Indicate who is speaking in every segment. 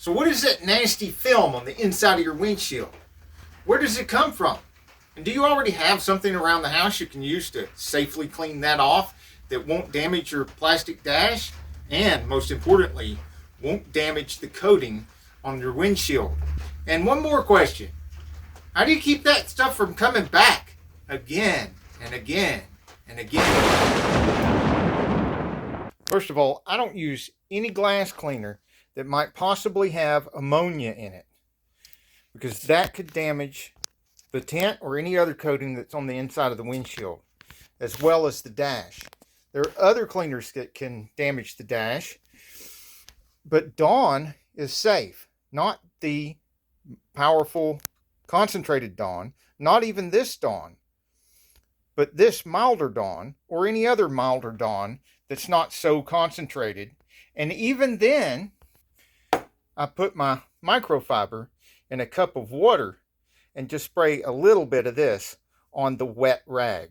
Speaker 1: So what is that nasty film on the inside of your windshield? Where does it come from? And do you already have something around the house you can use to safely clean that off that won't damage your plastic dash? And most importantly, won't damage the coating on your windshield. And one more question. How do you keep that stuff from coming back again and again and again? First of all, I don't use any glass cleaner that might possibly have ammonia in it, because that could damage the tint or any other coating that's on the inside of the windshield, as well as the dash. There are other cleaners that can damage the dash, but Dawn is safe. Not the powerful concentrated Dawn, not even this Dawn, but this milder Dawn, or any other milder Dawn that's not so concentrated. And even then, I put my microfiber in a cup of water and just spray a little bit of this on the wet rag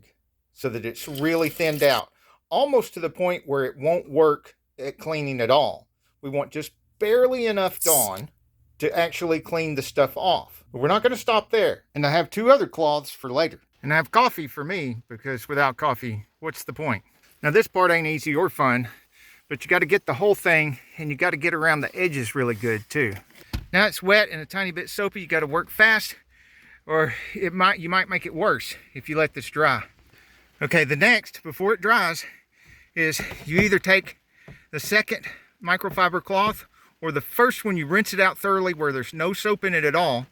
Speaker 1: so that it's really thinned out, almost to the point where it won't work at cleaning at all. We want just barely enough Dawn to actually clean the stuff off. But we're not going to stop there. And I have two other cloths for later. And I have coffee for me, because without coffee, what's the point? Now this part ain't easy or fun, but you got to get the whole thing, and you got to get around the edges really good too. Now it's wet and a tiny bit soapy. You got to work fast, or you might make it worse if you let this dry. Okay, the next, before it dries, is you either take the second microfiber cloth, or the first one, you rinse it out thoroughly where there's no soap in it at all.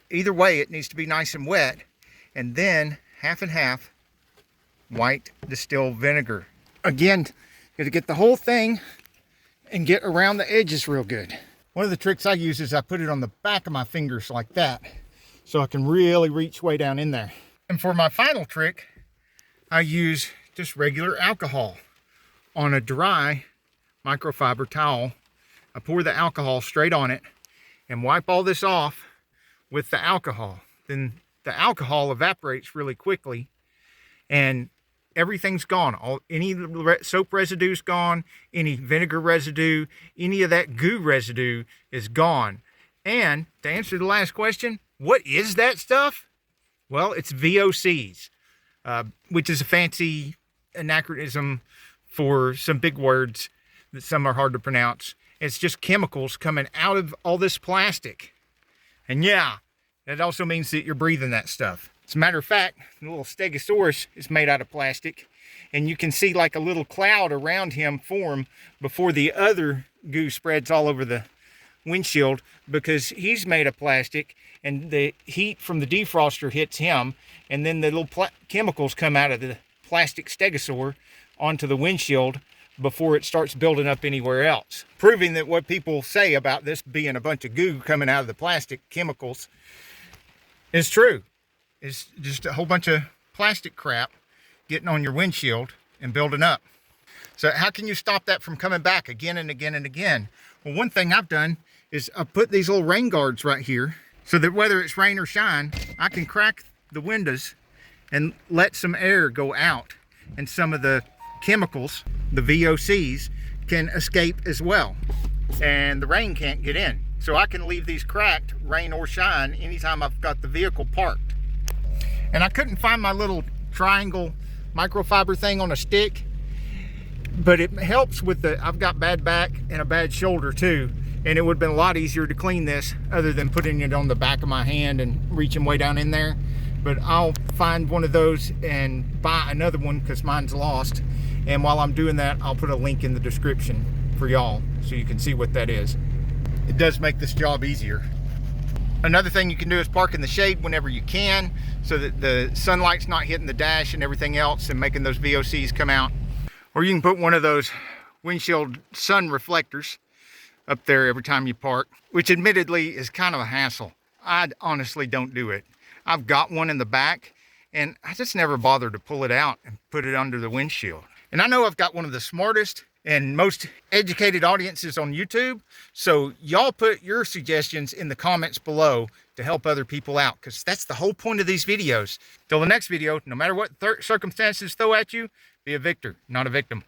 Speaker 1: Either way, it needs to be nice and wet. And then half and half white distilled vinegar. Again, you got to get the whole thing and get around the edges real good. One of the tricks I use is I put it on the back of my fingers like that, so I can really reach way down in there. And for my final trick, I use just regular alcohol on a dry microfiber towel. I pour the alcohol straight on it and wipe all this off with the alcohol. Then the alcohol evaporates really quickly and everything's gone. Any soap residue's gone, any vinegar residue, any of that goo residue is gone. And to answer the last question, what is that stuff? Well, it's VOCs, which is a fancy anachronism for some big words that some are hard to pronounce. It's just chemicals coming out of all this plastic. And yeah, that also means that you're breathing that stuff. As a matter of fact, the little Stegosaurus is made out of plastic, and you can see like a little cloud around him form before the other goo spreads all over the windshield, because he's made of plastic and the heat from the defroster hits him, and then the little chemicals come out of the plastic stegosaur onto the windshield before it starts building up anywhere else. Proving that what people say about this being a bunch of goo coming out of the plastic chemicals is true. It's just a whole bunch of plastic crap getting on your windshield and building up. So how can you stop that from coming back again and again and again? Well, one thing I've done is I put these little rain guards right here so that whether it's rain or shine, I can crack the windows and let some air go out, and some of the chemicals, the VOCs, can escape as well, and the rain can't get in. So I can leave these cracked, rain or shine, anytime I've got the vehicle parked. And I couldn't find my little triangle microfiber thing on a stick, but it helps with I've got bad back and a bad shoulder too, and it would have been a lot easier to clean this other than putting it on the back of my hand and reaching way down in there. But I'll find one of those and buy another one because mine's lost. And while I'm doing that, I'll put a link in the description for y'all so you can see what that is. It does make this job easier. Another thing you can do is park in the shade whenever you can, so that the sunlight's not hitting the dash and everything else and making those VOCs come out. Or you can put one of those windshield sun reflectors up there every time you park, which admittedly is kind of a hassle. I honestly don't do it. I've got one in the back, and I just never bother to pull it out and put it under the windshield. And I know I've got one of the smartest and most educated audiences on YouTube, so y'all put your suggestions in the comments below to help other people out, because that's the whole point of these videos. Till the next video, no matter what circumstances throw at you, be a victor, not a victim.